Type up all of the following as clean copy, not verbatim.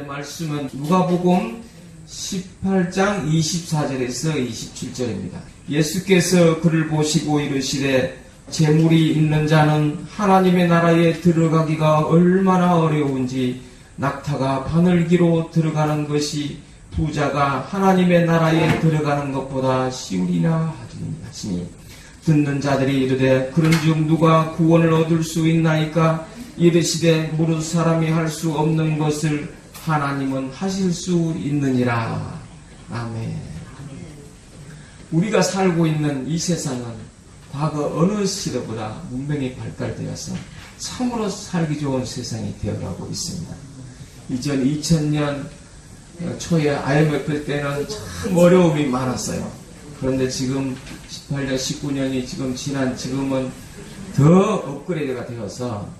오늘의 말씀은 누가복음 18장 24절에서 27절입니다. 예수께서 그를 보시고 이르시되 재물이 있는 자는 하나님의 나라에 들어가기가 얼마나 어려운지 낙타가 바늘기로 들어가는 것이 부자가 하나님의 나라에 들어가는 것보다 쉬우리나 하시니 듣는 자들이 이르되 그런즉 누가 구원을 얻을 수 있나이까? 이르시되 무릇 사람이 할 수 없는 것을 하나님은 하실 수 있느니라. 아멘. 우리가 살고 있는 이 세상은 과거 어느 시대보다 문명이 발달되어서 참으로 살기 좋은 세상이 되어가고 있습니다. 이전 2000년 초에 IMF 때는 참 어려움이 많았어요. 그런데 지금 18년, 19년이 지금은 더 업그레이드가 되어서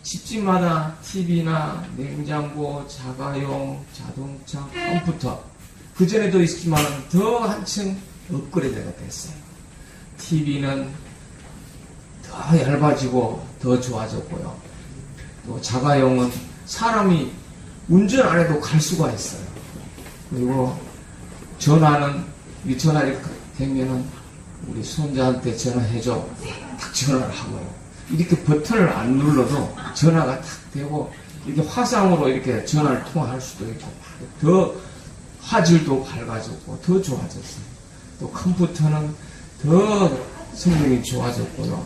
집집마다 TV나 냉장고, 자가용, 자동차, 컴퓨터 그전에도 있지만 더 한층 업그레이드가 됐어요. TV는 더 얇아지고 더 좋아졌고요. 또 자가용은 사람이 운전 안 해도 갈 수가 있어요. 그리고 전화는 이 전화를 되면은 우리 손자한테 전화해줘. 딱 전화를 하고요. 이렇게 버튼을 안 눌러도 전화가 탁 되고 이렇게 화상으로 이렇게 전화를 통화할 수도 있고 더 화질도 밝아졌고 더 좋아졌어요. 또 컴퓨터는 더 성능이 좋아졌고요.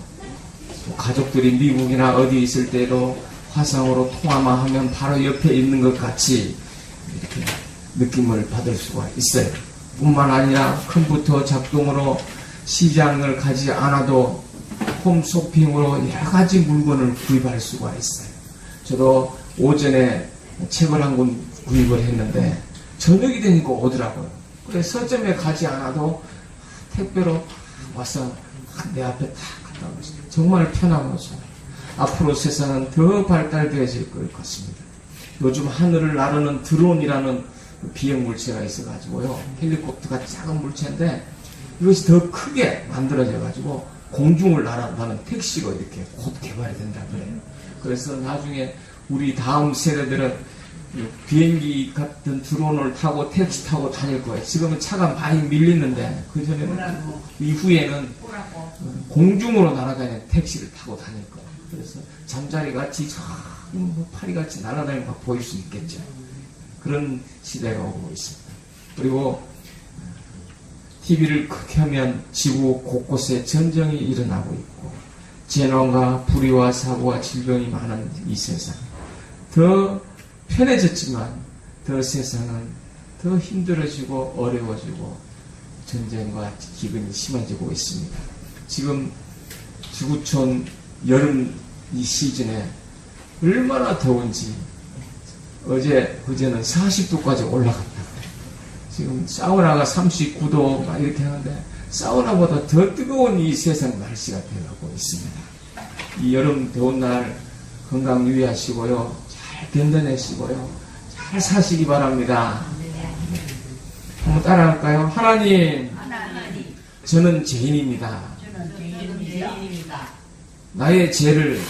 또 가족들이 미국이나 어디 있을 때도 화상으로 통화만 하면 바로 옆에 있는 것 같이 이렇게 느낌을 받을 수가 있어요. 뿐만 아니라 컴퓨터 작동으로 시장을 가지 않아도 홈쇼핑으로 여러 가지 물건을 구입할 수가 있어요. 저도 오전에 책을 한 권 구입을 했는데 저녁이 되니까 오더라고요. 그래서 서점에 가지 않아도 택배로 와서 내 앞에 탁 갖다 놓으세요. 정말 편하고 좋아요. 앞으로 세상은 더 발달되어질 것 같습니다. 요즘 하늘을 나르는 드론이라는 비행 물체가 있어가지고요. 헬리콥터가 작은 물체인데 이것이 더 크게 만들어져가지고 공중을 날아가는 택시로 이렇게 곧 개발이 된다 그래요. 그래서 나중에 우리 다음 세대들은 비행기 같은 드론을 타고 택시 타고 다닐 거예요. 지금은 차가 많이 밀리는데 그전에는 이후에는 공중으로 날아다니는 택시를 타고 다닐 거예요. 그래서 잠자리같이 파리같이 날아다니는 거 보일 수 있겠죠. 그런 시대가 오고 있습니다. 그리고 TV를 크게 하면 지구 곳곳에 전쟁이 일어나고 있고 재난과 불의와 사고와 질병이 많은 이 세상 더 편해졌지만 더 세상은 더 힘들어지고 어려워지고 전쟁과 기근이 심해지고 있습니다. 지금 지구촌 여름 이 시즌에 얼마나 더운지 어제는 40도까지 올라갑니다. 지금 사우나가 39도 막 이렇게 하는데 사우나보다 더 뜨거운 이 세상 날씨가 되어가고 있습니다. 이 여름 더운 날 건강 유의하시고요. 잘 견뎌내시고요. 잘 사시기 바랍니다. 한번 따라할까요? 하나님, 저는 죄인입니다. 나의 죄를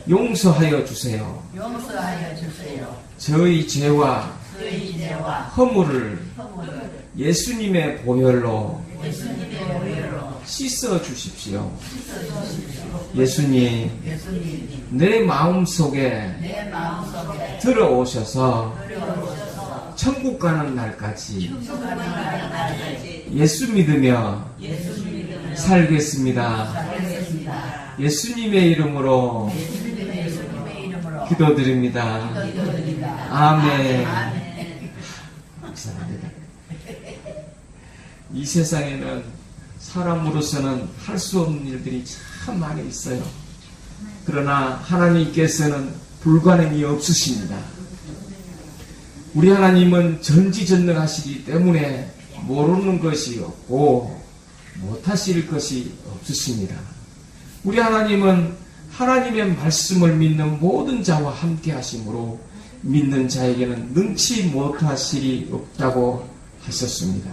용서하여 주세요. 저의 죄와 허물을 예수님의 보혈로 씻어 주십시오. 예수님, 내 마음속에 들어오셔서 천국 가는 날까지 예수 믿으며 살겠습니다. 예수님의 이름으로 기도드립니다. 아멘. 감사합니다. 이 세상에는 사람으로서는 할 수 없는 일들이 참 많이 있어요. 그러나 하나님께서는 불가능이 없으십니다. 우리 하나님은 전지전능하시기 때문에 모르는 것이 없고 못하실 것이 없으십니다. 우리 하나님은 하나님의 말씀을 믿는 모든 자와 함께 하심으로 믿는 자에게는 능치 못하실 일이 없다고 하셨습니다.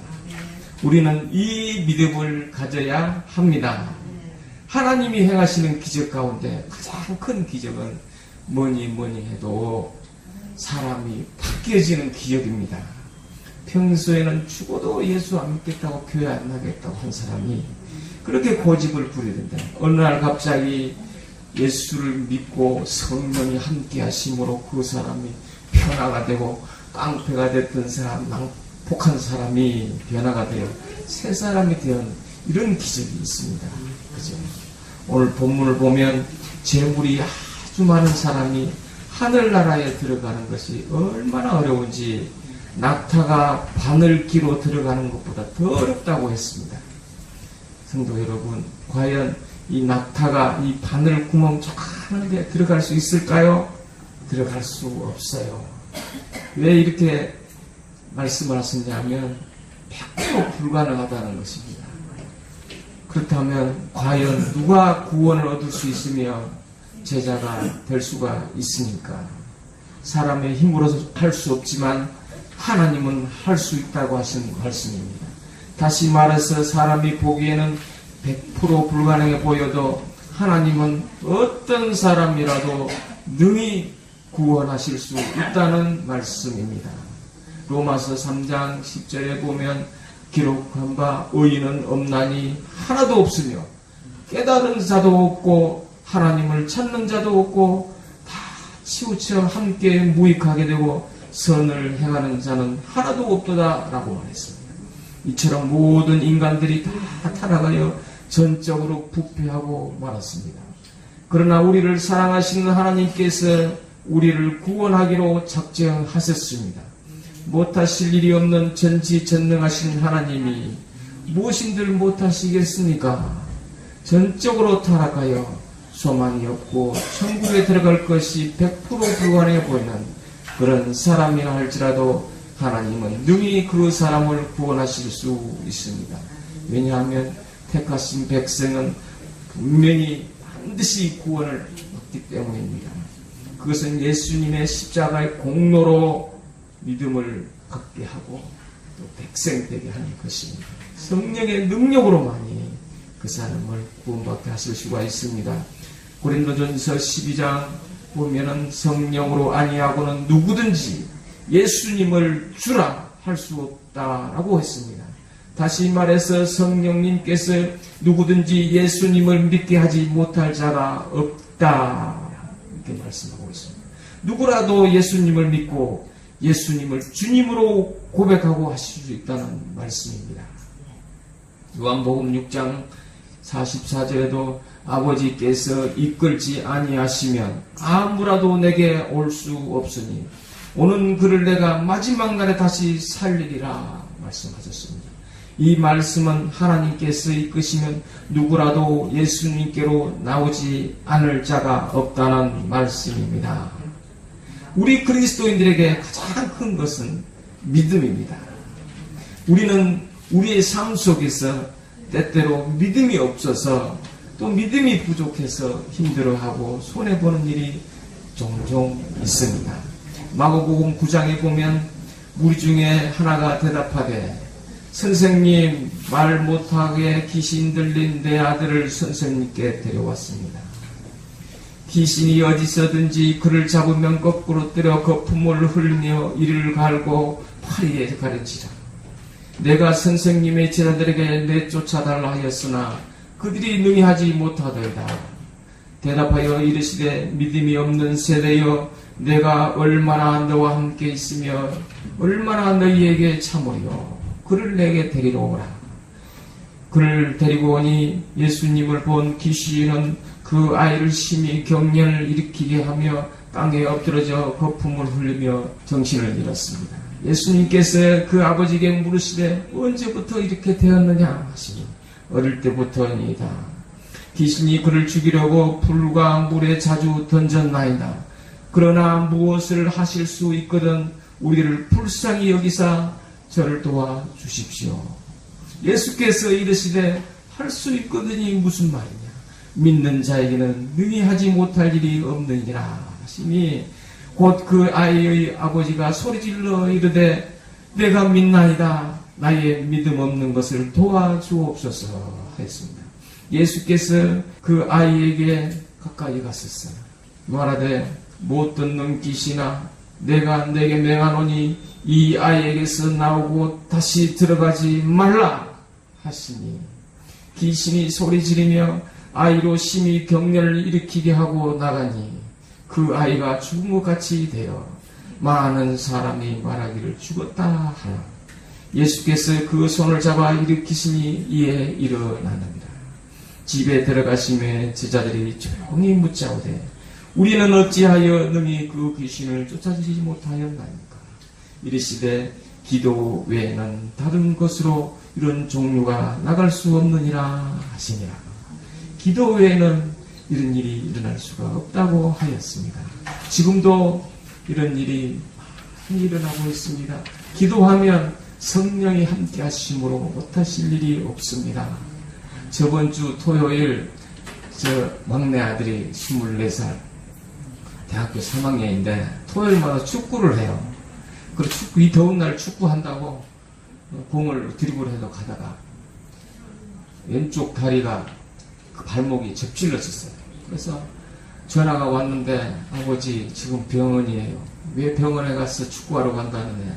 우리는 이 믿음을 가져야 합니다. 하나님이 행하시는 기적 가운데 가장 큰 기적은 뭐니 해도 사람이 바뀌어지는 기적입니다. 평소에는 죽어도 예수 안 믿겠다고 교회 안 나겠다고 한 사람이 그렇게 고집을 부리던데 어느 날 갑자기 예수를 믿고 성령이 함께 하심으로 그 사람이 변화가 되고 깡패가 됐던 사람, 낭폭한 사람이 변화가 되어 새 사람이 되는 이런 기적이 있습니다. 그죠? 오늘 본문을 보면 재물이 아주 많은 사람이 하늘나라에 들어가는 것이 얼마나 어려운지 낙타가 바늘기로 들어가는 것보다 더 어렵다고 했습니다. 성도 여러분, 과연 이 낙타가 이 바늘 구멍 촉하는데 들어갈 수 있을까요? 들어갈 수 없어요. 왜 이렇게 말씀을 하셨냐면 100% 불가능하다는 것입니다. 그렇다면 과연 누가 구원을 얻을 수 있으며 제자가 될 수가 있습니까? 사람의 힘으로서 할 수 없지만 하나님은 할 수 있다고 하신 말씀입니다. 다시 말해서 사람이 보기에는 100% 불가능해 보여도 하나님은 어떤 사람이라도 능히 구원하실 수 있다는 말씀입니다. 로마서 3장 10절에 보면 기록한 바 의인은 없나니 하나도 없으며 깨달은 자도 없고 하나님을 찾는 자도 없고 다 치우쳐 함께 무익하게 되고 선을 행하는 자는 하나도 없도다 라고 말했습니다. 이처럼 모든 인간들이 다 타락하여 전적으로 부패하고 말았습니다. 그러나 우리를 사랑하시는 하나님께서 우리를 구원하기로 작정하셨습니다. 못하실 일이 없는 전지전능하신 하나님이 무엇인들 못하시겠습니까? 전적으로 타락하여 소망이 없고 천국에 들어갈 것이 100% 불가능해 보이는 그런 사람이라 할지라도 하나님은 능히 그 사람을 구원하실 수 있습니다. 왜냐하면 택하신 백성은 분명히 반드시 구원을 얻기 때문입니다. 그것은 예수님의 십자가의 공로로 믿음을 갖게 하고 또 백성되게 하는 것입니다. 성령의 능력으로만이 그 사람을 구원받게 하실 수가 있습니다. 고린도전서 12장 보면은 성령으로 아니하고는 누구든지 예수님을 주라 할 수 없다라고 했습니다. 다시 말해서 성령님께서 누구든지 예수님을 믿게 하지 못할 자가 없다 이렇게 말씀하고 있습니다. 누구라도 예수님을 믿고 예수님을 주님으로 고백하고 하실 수 있다는 말씀입니다. 요한복음 6장 44절에도 아버지께서 이끌지 아니하시면 아무라도 내게 올 수 없으니 오는 그를 내가 마지막 날에 다시 살리리라 말씀하셨습니다. 이 말씀은 하나님께서 이끄시면 누구라도 예수님께로 나오지 않을 자가 없다는 말씀입니다. 우리 그리스도인들에게 가장 큰 것은 믿음입니다. 우리는 우리의 삶 속에서 때때로 믿음이 없어서 또 믿음이 부족해서 힘들어하고 손해보는 일이 종종 있습니다. 마가복음 9장에 보면 무리 중에 하나가 대답하되 선생님, 말 못하게 귀신 들린 내 아들을 선생님께 데려왔습니다. 귀신이 어디서든지 그를 잡으면 거꾸로 때려 거품을 흘리며 이를 갈고 파리에 가르치라. 내가 선생님의 제자들에게 내쫓아달라 하였으나 그들이 능히 하지 못하더이다. 대답하여 이르시되 믿음이 없는 세대여 내가 얼마나 너와 함께 있으며 얼마나 너희에게 참으리요. 그를 내게 데리러 오라. 그를 데리고 오니 예수님을 본 귀신은 그 아이를 심히 경련을 일으키게 하며 땅에 엎드러져 거품을 흘리며 정신을 잃었습니다. 예수님께서 그 아버지에게 물으시되 언제부터 이렇게 되었느냐 하시니 어릴 때부터이다. 귀신이 그를 죽이려고 불과 물에 자주 던졌나이다. 그러나 무엇을 하실 수 있거든 우리를 불쌍히 여기사 저를 도와주십시오. 예수께서 이르시되 할 수 있거든이 무슨 말이냐. 믿는 자에게는 능히 하지 못할 일이 없느니라 하시니 곧 그 아이의 아버지가 소리질러 이르되 내가 믿나이다. 나의 믿음 없는 것을 도와주옵소서 했습니다. 예수께서 그 아이에게 가까이 가셨어요. 말하되 못 듣는 귀신아 내가 내게 명하노니 이 아이에게서 나오고 다시 들어가지 말라 하시니 귀신이 소리 지르며 아이로 심히 경련을 일으키게 하고 나가니 그 아이가 죽은 것 같이 되어 많은 사람이 말하기를 죽었다 하나 예수께서 그 손을 잡아 일으키시니 이에 일어나느니라. 집에 들어가시매 제자들이 조용히 묻자오되 우리는 어찌하여 능히 그 귀신을 쫓아내지 못하였나이까. 이르시되 기도 외에는 다른 것으로 이런 종류가 나갈 수 없느니라 하시니라. 기도 외에는 이런 일이 일어날 수가 없다고 하였습니다. 지금도 이런 일이 많이 일어나고 있습니다. 기도하면 성령이 함께 하심으로 못하실 일이 없습니다. 저번 주 토요일 저 막내 아들이 24살 대학교 3학년인데 토요일마다 축구를 해요. 그리고 이 더운 날 축구한다고 공을 드리블해서 가다가 왼쪽 다리가 그 발목이 접질렀었어요. 그래서 전화가 왔는데 아버지 지금 병원이에요. 왜 병원에 가서 축구하러 간다는데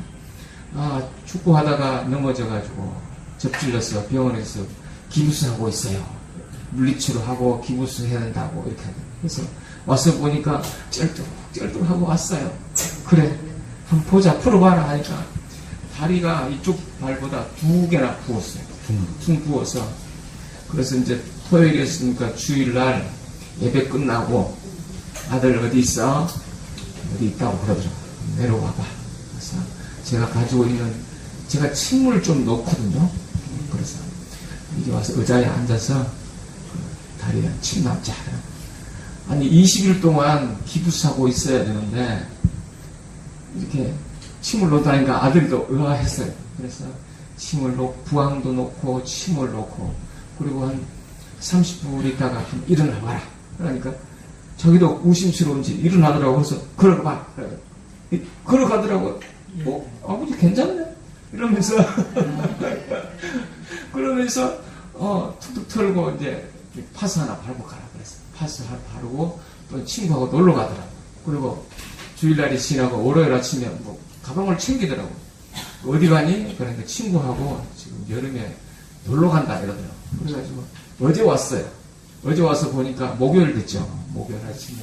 축구하다가 넘어져가지고 접질러서 병원에서 기부스하고 있어요. 물리치료하고 기부스 해야 된다고 이렇게 해서 와서 보니까 쩔뚝쩔뚝하고 왔어요. 그래 한번 보자 풀어봐라 하니까 다리가 이쪽 발보다 2개나 부었어요. 퉁 부어서 그래서 이제 토요일이었으니까 주일날 예배 끝나고 아들 어디 있어? 어디 있다고 그러더라고요. 내려와봐. 그래서 제가 가지고 있는 제가 침을 좀 놓거든요. 그래서 이제 와서 의자에 앉아서 다리에 침 납자. 아니 20일 동안 기부스하고 있어야 되는데 이렇게 침을 놓다니까 아들도 의아했어요. 그래서 침을 놓고 부항도 놓고 침을 놓고 그리고 한 30분 있다가 좀 일어나봐라. 그러니까 저기도 의심스러운지 일어나더라고. 그래서 걸어봐. 걸어가더라고. 아버지 괜찮네? 이러면서 그러면서 툭툭 털고 이제 파스 하나 밟고 가라 그랬어. 파스 하나 바르고 또 친구하고 놀러 가더라고. 그리고 주일날이 지나고 월요일 아침에 뭐 가방을 챙기더라고. 어디 가니? 그러니까 친구하고 지금 여름에 놀러 간다 이러더라고. 그래가지고 어제 왔어요. 어제 와서 보니까 목요일 됐죠. 목요일 아침에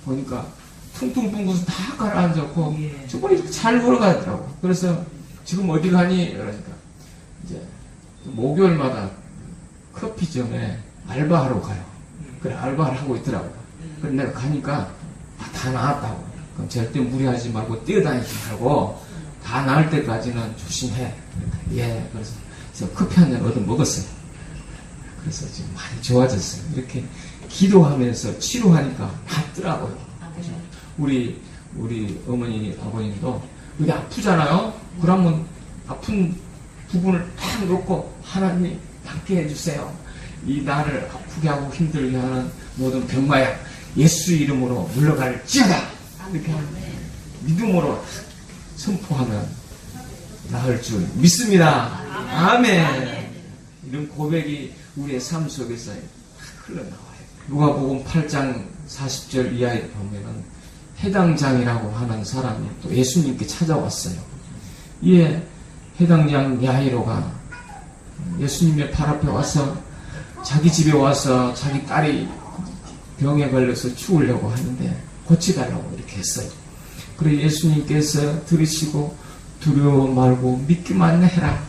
보니까 퉁퉁 붕고서 다 가라앉았고 정말 이렇게 잘 걸어가더라고. 그래서 지금 어디 가니? 그러니까 이제 목요일마다 커피점에 알바하러 가요. 그래 알바를 하고 있더라고. 그래 내가 가니까 다 나았다고. 그럼 절대 무리하지 말고 뛰어다니지 말고 다 나을 때까지는 조심해. 예, 그래서 커피 한 잔 얻어 먹었어요. 그래서 지금 많이 좋아졌어요. 이렇게 기도하면서 치료하니까 낫더라고요. 우리 어머니 아버님도 여기 아프잖아요. 그러면 아픈 부분을 딱 놓고 하나님 낫게 해주세요. 이 나를 아프게 하고 힘들게 하는 모든 병마야 예수 이름으로 물러갈지어다. 이렇게 하면 믿음으로 선포하면 나을 줄 믿습니다. 아멘. 이런 고백이 우리의 삶 속에서 흘러나와요. 누가복음 8장 40절 이하에 보면은 해당장이라고 하는 사람이 또 예수님께 찾아왔어요. 이에 해당장 야이로가 예수님의 발 앞에 와서 자기 집에 와서 자기 딸이 병에 걸려서 죽으려고 하는데 고치달라고 이렇게 했어요. 그래서 예수님께서 들으시고 두려워 말고 믿기만 해라.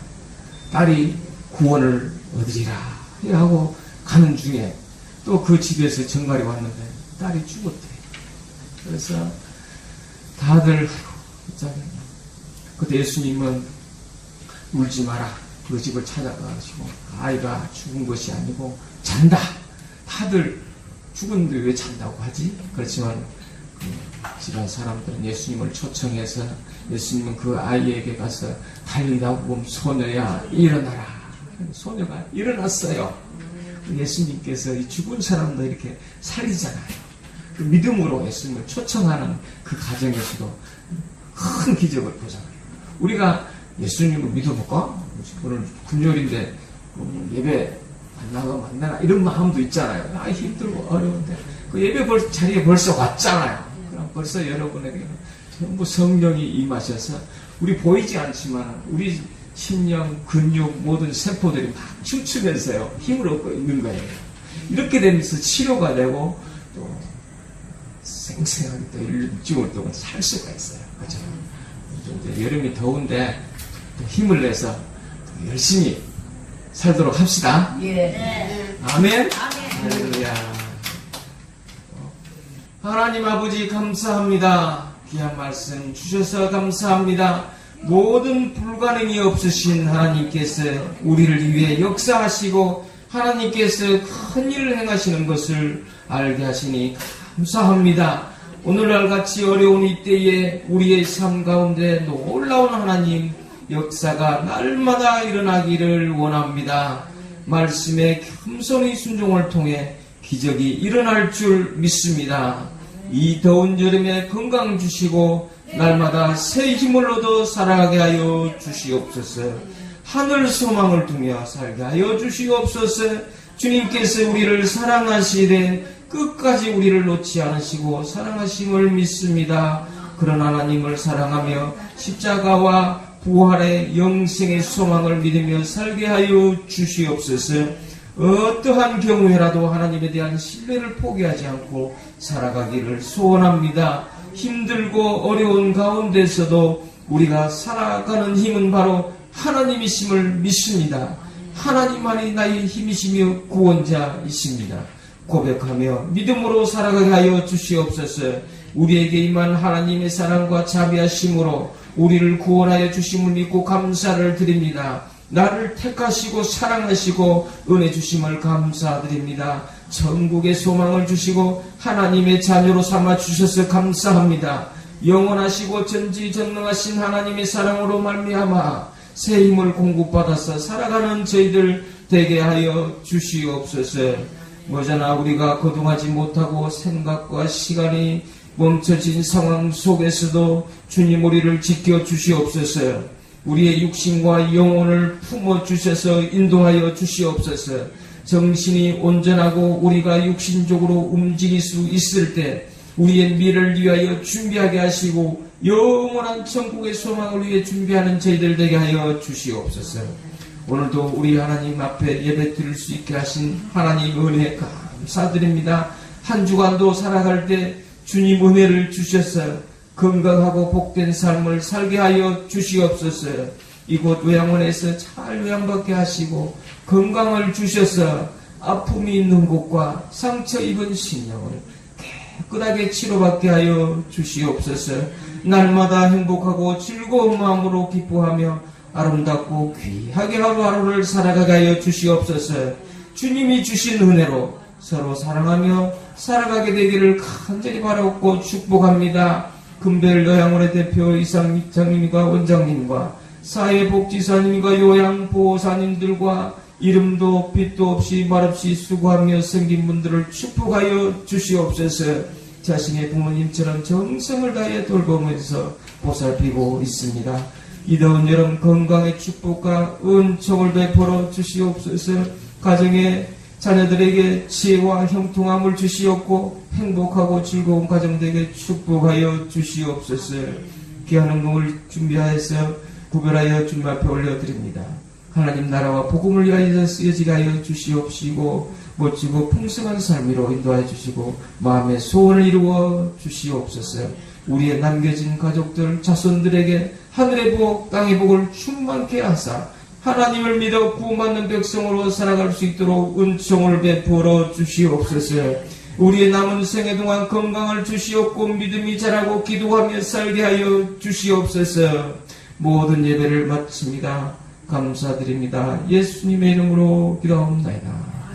딸이 구원을 얻으리라 하고 가는 중에 또 그 집에서 정갈이 왔는데 딸이 죽었대. 그래서 다들 그때 예수님은 울지 마라. 그 집을 찾아가시고 아이가 죽은 것이 아니고 잔다. 다들 죽은데 왜 잔다고 하지? 그렇지만 그 집안 사람들은 예수님을 초청해서 예수님은 그 아이에게 가서 달리다보면 소녀야 일어나라. 소녀가 일어났어요. 예수님께서 이 죽은 사람도 이렇게 살리잖아요. 그 믿음으로 예수님을 초청하는 그 가정에서도 큰 기적을 보잖아요. 우리가 예수님을 믿어볼까? 오늘 금요일인데 예배 안 나가면 안 되나? 이런 마음도 있잖아요. 힘들고 어려운데 그 예배 자리에 벌써 왔잖아요. 그럼 벌써 여러분에게 전부 성령이 임하셔서 우리 보이지 않지만 우리 심령, 근육, 모든 세포들이 막 춤추면서요 힘을 얻고 있는 거예요. 이렇게 되면서 치료가 되고 또 생생하게 또 6개월 동안 살 수가 있어요. 그죠? 이제 여름이 더운데 힘을 내서 열심히 살도록 합시다. 예. 아멘. 할렐루야. 하나님 아버지 감사합니다. 귀한 말씀 주셔서 감사합니다. 모든 불가능이 없으신 하나님께서 우리를 위해 역사하시고 하나님께서 큰 일을 행하시는 것을 알게 하시니 감사합니다. 오늘날 같이 어려운 이때에 우리의 삶 가운데 놀라운 하나님 역사가 날마다 일어나기를 원합니다. 말씀에 겸손히 순종을 통해 기적이 일어날 줄 믿습니다. 이 더운 여름에 건강 주시고 날마다 새 힘을 얻어 살아가게 하여 주시옵소서. 하늘 소망을 두며 살게 하여 주시옵소서. 주님께서 우리를 사랑하시되 끝까지 우리를 놓지 않으시고 사랑하심을 믿습니다. 그런 하나님을 사랑하며 십자가와 부활의 영생의 소망을 믿으며 살게 하여 주시옵소서. 어떠한 경우에라도 하나님에 대한 신뢰를 포기하지 않고 살아가기를 소원합니다. 힘들고 어려운 가운데서도 우리가 살아가는 힘은 바로 하나님이심을 믿습니다. 하나님만이 나의 힘이시며 구원자이십니다. 고백하며 믿음으로 살아가게 하여 주시옵소서. 우리에게 임한 하나님의 사랑과 자비하심으로 우리를 구원하여 주심을 믿고 감사를 드립니다. 나를 택하시고 사랑하시고 은혜 주심을 감사드립니다. 천국의 소망을 주시고 하나님의 자녀로 삼아 주셔서 감사합니다. 영원하시고 전지전능하신 하나님의 사랑으로 말미암아 새 힘을 공급받아서 살아가는 저희들 되게 하여 주시옵소서. 머지않아 우리가 거동하지 못하고 생각과 시간이 멈춰진 상황 속에서도 주님 우리를 지켜 주시옵소서. 우리의 육신과 영혼을 품어주셔서 인도하여 주시옵소서. 정신이 온전하고 우리가 육신적으로 움직일 수 있을 때 우리의 미래를 위하여 준비하게 하시고 영원한 천국의 소망을 위해 준비하는 저희들 되게 하여 주시옵소서. 오늘도 우리 하나님 앞에 예배 드릴 수 있게 하신 하나님 은혜 감사드립니다. 한 주간도 살아갈 때 주님 은혜를 주셔서 건강하고 복된 삶을 살게 하여 주시옵소서. 이곳 요양원에서 잘 요양받게 하시고 건강을 주셔서 아픔이 있는 곳과 상처 입은 심령을 깨끗하게 치료받게 하여 주시옵소서. 날마다 행복하고 즐거운 마음으로 기뻐하며 아름답고 귀하게 하루하루를 살아가게 하여 주시옵소서. 주님이 주신 은혜로 서로 사랑하며 살아가게 되기를 간절히 바라옵고 축복합니다. 금별 요양원의 대표 이상장님과 원장님과 사회복지사님과 요양보호사님들과 이름도 빛도 없이 말없이 수고하며 섬긴 분들을 축복하여 주시옵소서. 자신의 부모님처럼 정성을 다해 돌보면서 보살피고 있습니다. 이 더운 여름 건강의 축복과 은총을 베풀어 주시옵소서. 가정에 자녀들에게 지혜와 형통함을 주시옵고 행복하고 즐거운 가정 되게 축복하여 주시옵소서. 귀한 응금을 준비하여서 구별하여 주님 앞에 올려드립니다. 하나님 나라와 복음을 위하여 쓰여지게 하여 주시옵시고 멋지고 풍성한 삶으로 인도하여 주시고 마음의 소원을 이루어 주시옵소서. 우리의 남겨진 가족들 자손들에게 하늘의 복 땅의 복을 충만케 하사 하나님을 믿어 구원받는 백성으로 살아갈 수 있도록 은총을 베풀어 주시옵소서. 우리의 남은 생애 동안 건강을 주시옵고 믿음이 자라고 기도하며 살게 하여 주시옵소서. 모든 예배를 마칩니다. 감사드립니다. 예수님의 이름으로 기도합니다.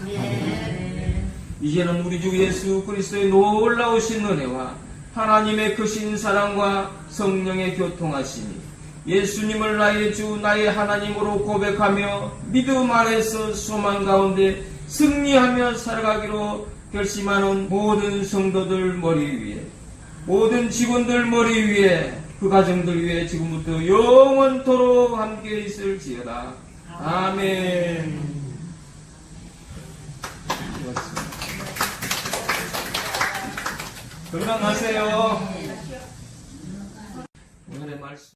아멘. 이제는 우리 주 예수 그리스도의 놀라우신 은혜와 하나님의 크신 사랑과 성령의 교통하심이 예수님을 나의 주 나의 하나님으로 고백하며 믿음 안에서 소망 가운데 승리하며 살아가기로 결심하는 모든 성도들 머리 위에 모든 직원들 머리 위에 그 가정들 위해 지금부터 영원토록 함께 있을지어다. 아멘. 건강하세요. 오늘의 말씀